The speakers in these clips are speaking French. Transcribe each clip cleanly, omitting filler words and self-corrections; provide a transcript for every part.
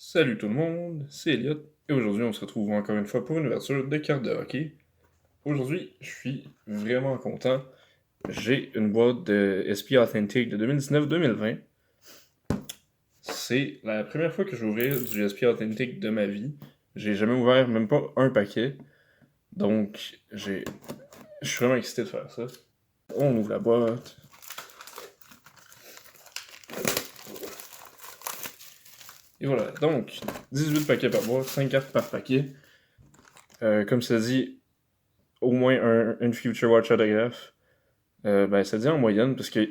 Salut tout le monde, c'est Elliot, et aujourd'hui on se retrouve encore une fois pour une ouverture de cartes de hockey. Aujourd'hui, je suis vraiment content. J'ai une boîte de SP Authentic de 2019-2020. C'est la première fois que je vais ouvrir du SP Authentic de ma vie. J'ai jamais ouvert même pas un paquet. Donc, je suis vraiment excité de faire ça. On ouvre la boîte. Et voilà, donc 18 paquets par boîte, 5 cartes par paquet. Comme ça dit, au moins une Future Watch autographe. Ça dit en moyenne, parce que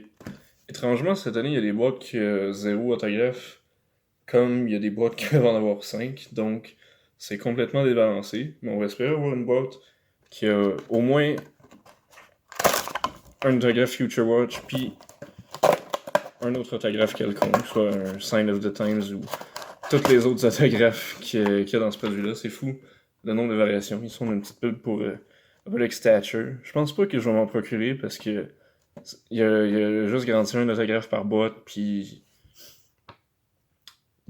étrangement, cette année, il y a des boîtes qui ont 0 autographe, comme il y a des boîtes qui peuvent en avoir 5, donc c'est complètement débalancé. Mais on va espérer avoir une boîte qui a au moins un autographe Future Watch, puis un autre autographe quelconque, soit un Sign of the Times ou tous les autres autographes qu'il y a dans ce produit-là. C'est fou le nombre de variations. Ils sont une petite pub pour Public Stature. Je pense pas que je vais m'en procurer parce que il y a juste garanti un autographe par boîte, puis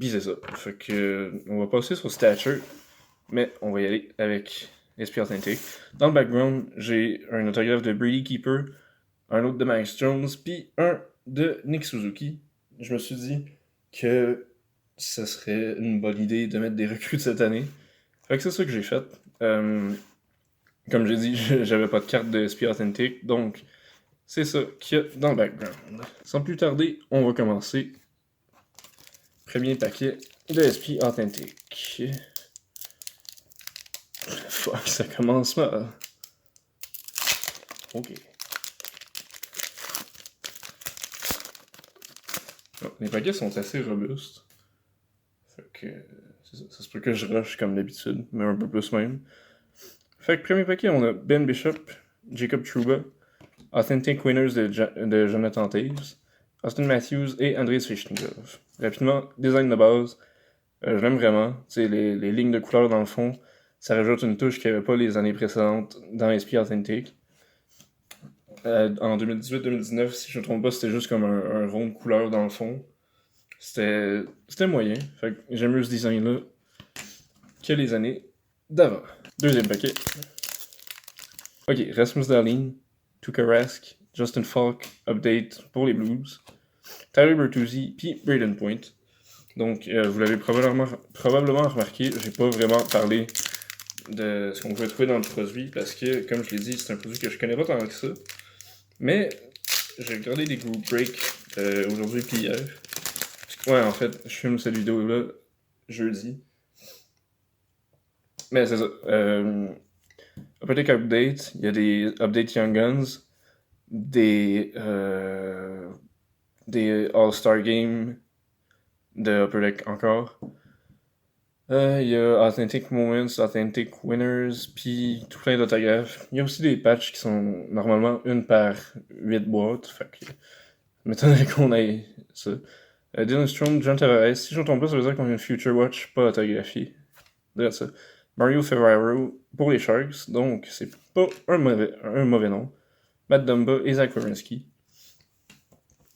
c'est ça. Fait que on va passer sur Stature, mais on va y aller avec SP Authentic. Dans le background, j'ai un autographe de Brady Keeper, un autre de Max Jones, puis un de Nick Suzuki. Je me suis dit que ça serait une bonne idée de mettre des recrues de cette année. Fait que c'est ça que j'ai fait. Comme j'ai dit, j'avais pas de carte de SP Authentic, donc c'est ça qu'il y a dans le background. Sans plus tarder, on va commencer. Premier paquet de SP Authentic. Fuck, ça commence mal. Ok. Oh, les paquets sont assez robustes. Fait que ça se peut que je rush comme d'habitude, mais un peu plus même. Fait que premier paquet, on a Ben Bishop, Jacob Trouba, Authentic Winners de Jonathan Taves, Austin Matthews et Andrei Svechnikov. Rapidement, design de base, je l'aime vraiment. Les lignes de couleur dans le fond, ça rajoute une touche qu'il n'y avait pas les années précédentes dans SP Authentic. En 2018-2019, si je ne me trompe pas, c'était juste comme un rond de couleur dans le fond. C'était moyen. Fait que j'aime mieux ce design-là que les années d'avant. Deuxième paquet. Ok, Rasmus Dahlin, Tuukka Rask, Justin Falk, update pour les Blues, Tyler Bertuzzi, puis Braden Point. Donc, vous l'avez probablement remarqué, j'ai pas vraiment parlé de ce qu'on pouvait trouver dans le produit parce que, comme je l'ai dit, c'est un produit que je connais pas tant que ça. Mais j'ai regardé des group breaks aujourd'hui puis hier. Ouais, en fait, je filme cette vidéo-là jeudi. Mais c'est ça. Update Update, il y a des Update Young Guns, des All-Star Games de Upper Deck encore. Il y a Authentic Moments, Authentic Winners, puis tout plein d'autographes. Il y a aussi des patchs qui sont normalement une par 8 boîtes, fait que m'étonnerait qu'on ait ça. Dylan Strome, John Tavares, si je ne me trompe pas, ça veut dire qu'on a une Future Watch pas autographiée. Regarde ça. Mario Ferraro pour les Sharks, donc c'est pas un mauvais nom. Matt Dumba et Zach Werenski.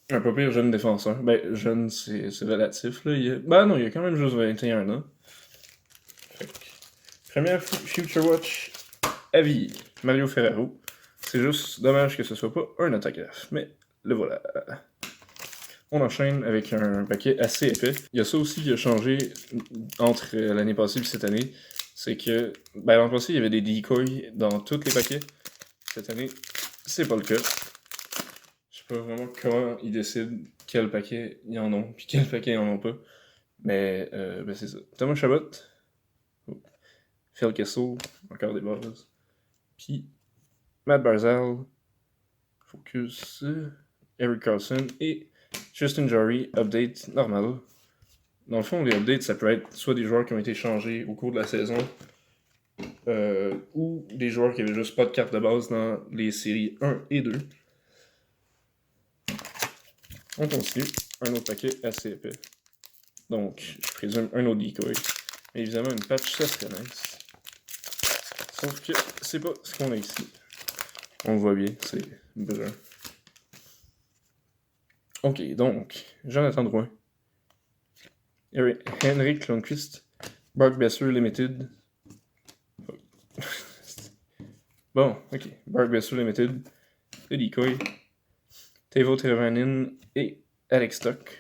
Un pas pire jeune défenseur. Ben, jeune, c'est relatif, là. Non, il a quand même juste 21 ans. Première Future Watch à vie, Mario Ferraro. C'est juste dommage que ce soit pas un autographe, mais le voilà. On enchaîne avec un paquet assez épais. Il y a ça aussi qui a changé entre l'année passée et cette année. C'est que, l'an passé, il y avait des decoys dans tous les paquets. Cette année, c'est pas le cas. Je sais pas vraiment comment ils décident quel paquet ils en ont, puis quel paquet ils en ont pas. Mais, c'est ça. Thomas Chabot, Phil Kessel, encore des bases. Puis Matt Barzal, Focus, Eric Carlson et Justin Jory, update normal. Dans le fond, les updates, ça peut être soit des joueurs qui ont été changés au cours de la saison, ou des joueurs qui avaient juste pas de carte de base dans les séries 1 et 2. On continue. Un autre paquet assez épais. Donc, je présume un autre decoy. Mais évidemment, une patch, ça serait nice. Sauf que c'est pas ce qu'on a ici. On le voit bien, c'est brun. Ok, donc, Jonathan Drouin. Henrik Lundqvist, Brock Besser Limited. Bon, ok. Brock Besser Limited, le decoy, Teuvo Teravainen et Alex Stock.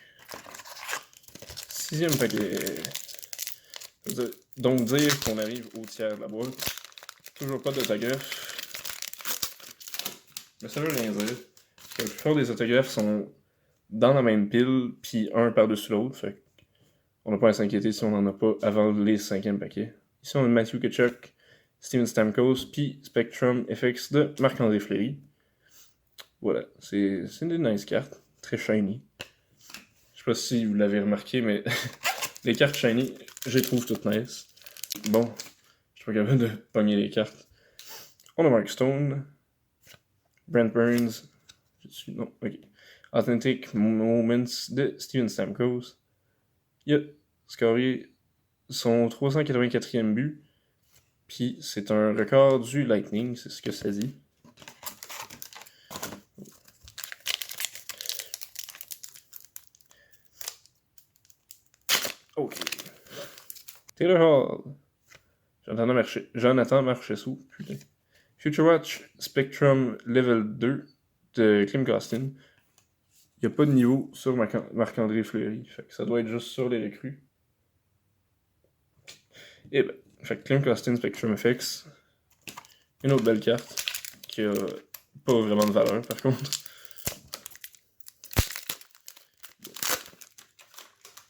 6e paquet. Donc dire qu'on arrive au tiers de la boîte. Toujours pas d'autographe. Mais ça veut rien dire. La plupart des autographes sont dans la même pile, puis un par-dessus l'autre. Fait on n'a pas à s'inquiéter si on n'en a pas avant les 5e paquets. Ici, on a Matthew Tkachuk, Steven Stamkos, puis Spectrum FX de Marc-André Fleury. Voilà, c'est des nice cartes. Très shiny. Je sais pas si vous l'avez remarqué, mais les cartes shiny, je les trouve toutes nice. Bon, je suis pas capable de pogner les cartes. On a Mark Stone, Brent Burns, non, ok. Authentic Moments de Steven Stamkos. Il a scoré son 384e but, puis c'est un record du Lightning, c'est ce que ça dit. Ok. Taylor Hall. Jonathan Marchessault, putain. Future Watch Spectrum Level 2 de Klim Kostin. Il n'y a pas de niveau sur Marc-André Fleury. Fait que ça doit être juste sur les recrues. Et ben, fait que Klim Kostin Spectrum FX. Une autre belle carte qui a pas vraiment de valeur par contre.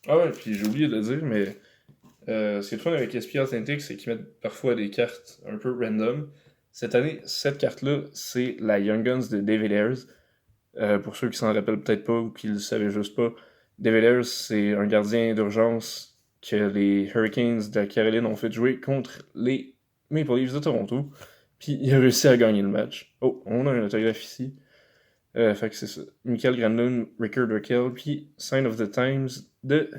Ah ouais, puis j'ai oublié de le dire, mais ce qui est le fun avec SP Authentic, c'est qu'ils mettent parfois des cartes un peu random. Cette année, cette carte-là, c'est la Young Guns de David Ayres. Pour ceux qui s'en rappellent peut-être pas ou qui le savaient juste pas, David Ayres, c'est un gardien d'urgence que les Hurricanes de Caroline ont fait jouer contre les Maple Leafs de Toronto. Puis il a réussi à gagner le match. Oh, on a un autographe ici. Fait que c'est ça. Michael Granlund, Rickard Rakell, puis Sign of the Times de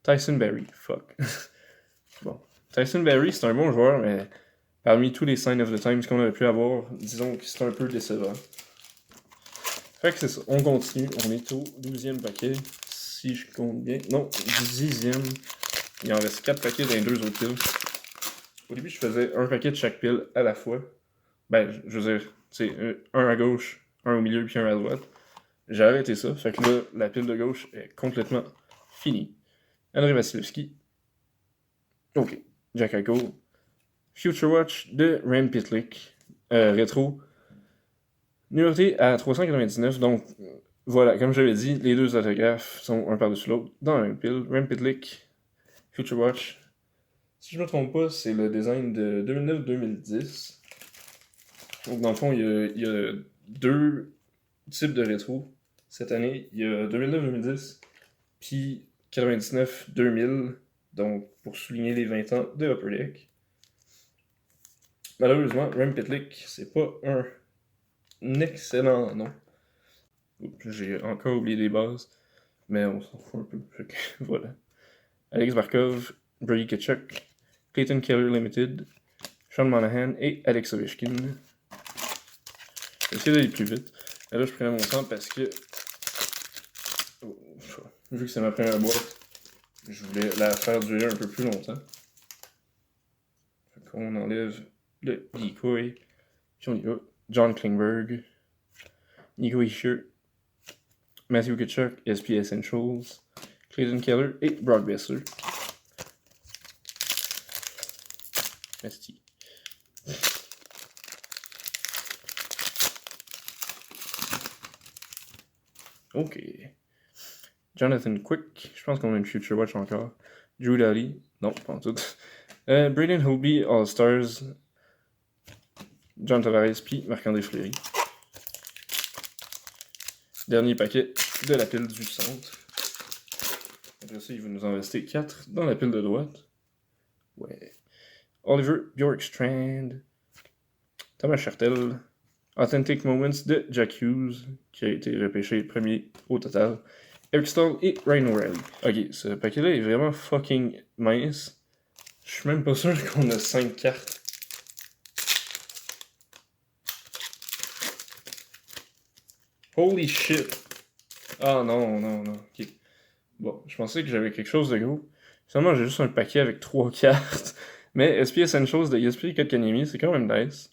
Tyson Barrie. Fuck. Bon. Tyson Barrie, c'est un bon joueur, mais parmi tous les Sign of the Times qu'on aurait pu avoir, disons que c'est un peu décevant. Fait que c'est ça. On continue. On est au 12e paquet. Si je compte bien. Non, 10e. Il en reste 4 paquets dans les 2 autres piles. Au début, je faisais un paquet de chaque pile à la fois. Ben, je veux dire, c'est un à gauche, un au milieu, puis un à droite. J'ai arrêté ça. Fait que là, la pile de gauche est complètement finie. André Vasilevski. Ok. Jack Eichel. Future Watch de Rand Pitlick. Rétro. Numéroté à 399. Donc, voilà, comme j'avais dit, les 2 autographes sont un par-dessus l'autre dans la même pile. Rand Pitlick. Future Watch. Si je ne me trompe pas, c'est le design de 2009-2010. Donc, dans le fond, il y a 2 types de rétro cette année. Il y a 2009-2010, puis 99-2000, donc pour souligner les 20 ans de Upper Deck. Malheureusement, Rand Pitlick, c'est pas un excellent nom. J'ai encore oublié les bases, mais on s'en fout un peu. Fait que, voilà. Alex Barkov, Brady Tkachuk, Clayton Keller Limited, Sean Monahan et Alex Ovechkin. J'essaie d'aller plus vite. Et là, je prenais mon temps parce que, vu que c'est ma première boîte, je voulais la faire durer un peu plus longtemps. Fait qu'on enlève le decoy. Puis on y va. John Klingberg, Nico Hischier, Matthew Tkachuk, SP Essentials, Clayton Keller et Brock Besser. Merci. Ok. Jonathan Quick, je pense qu'on a une Future Watch encore. Drew Doughty, non, pas en tout. Braden Holtby, All-Stars. John Tavares, puis Marc-André Fleury. Dernier paquet de la pile du centre. Après ça, il va nous en rester 4 dans la pile de droite. Ouais. Oliver Bjorkstrand. Thomas Chartel. Authentic Moments de Jack Hughes, qui a été repêché premier au total. Eric Stahl et Ryan O'Reilly. Ok, ce paquet-là est vraiment fucking mince. Je suis même pas sûr qu'on a 5 cartes. Holy shit! Ah non, non, non. Ok. Bon, je pensais que j'avais quelque chose de gros. Finalement, j'ai juste un paquet avec 3 cartes. Mais SP Essentials de ESP Kotkaniemi, c'est quand même nice.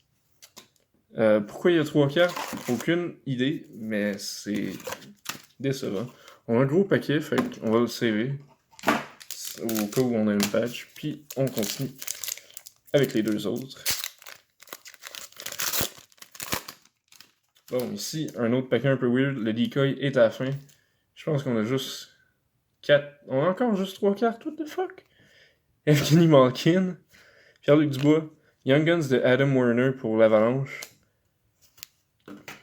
Pourquoi il y a 3 cartes? Aucune idée, mais c'est décevant. On a un gros paquet, fait qu'on va le saver au cas où on a une patch, puis on continue avec les deux autres. Bon, ici, un autre paquet un peu weird, le decoy est à la fin. Je pense qu'on a juste 4... On a encore juste 3 cartes, what the fuck? Evgeny Malkin, Pierre-Luc Dubois, Young Guns de Adam Werner pour l'Avalanche.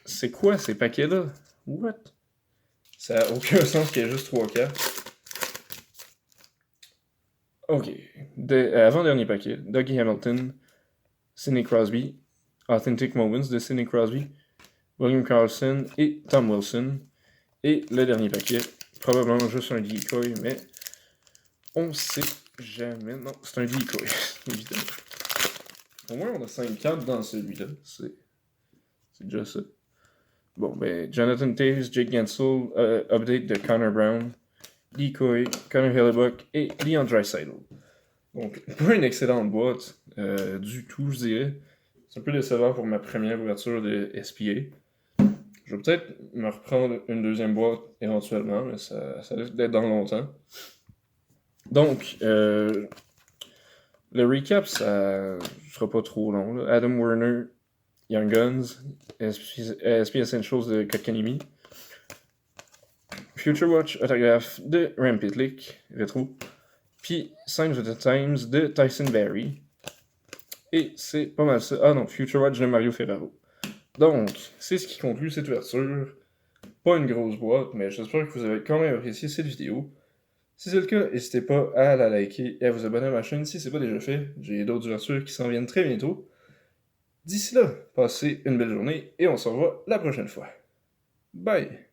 C'est quoi ces paquets-là? What? Ça n'a aucun sens qu'il y ait juste 3 cartes. Ok. Avant-dernier paquet, Dougie Hamilton, Sidney Crosby, Authentic Moments de Sidney Crosby, William Karlsson et Tom Wilson. Et le dernier paquet, probablement juste un decoy, mais on sait jamais. Non, c'est un decoy, évidemment. Au moins, on a 5 cartes dans celui-là. C'est déjà ça. Bon, ben, Jonathan Toews, Jake Gensel, update de Connor Brown, decoy, Connor Hellebuck et Leon Draisaitl. Donc, pas une excellente boîte du tout, je dirais. C'est un peu décevant pour ma première ouverture de SPA. Je vais peut-être me reprendre une deuxième boîte éventuellement, mais ça risque d'être dans longtemps. Donc, le recap, ça sera pas trop long. Là. Adam Werner, Young Guns, SP Essentials de Kotkaniemi, Future Watch autographe de Rem Pitlick, rétro, puis Signs of the Times de Tyson Barrie. Et c'est pas mal ça. Ah non, Future Watch de Mario Ferraro. Donc, c'est ce qui conclut cette ouverture. Pas une grosse boîte, mais j'espère que vous avez quand même apprécié cette vidéo. Si c'est le cas, n'hésitez pas à la liker et à vous abonner à ma chaîne si ce n'est pas déjà fait. J'ai d'autres ouvertures qui s'en viennent très bientôt. D'ici là, passez une belle journée et on se revoit la prochaine fois. Bye!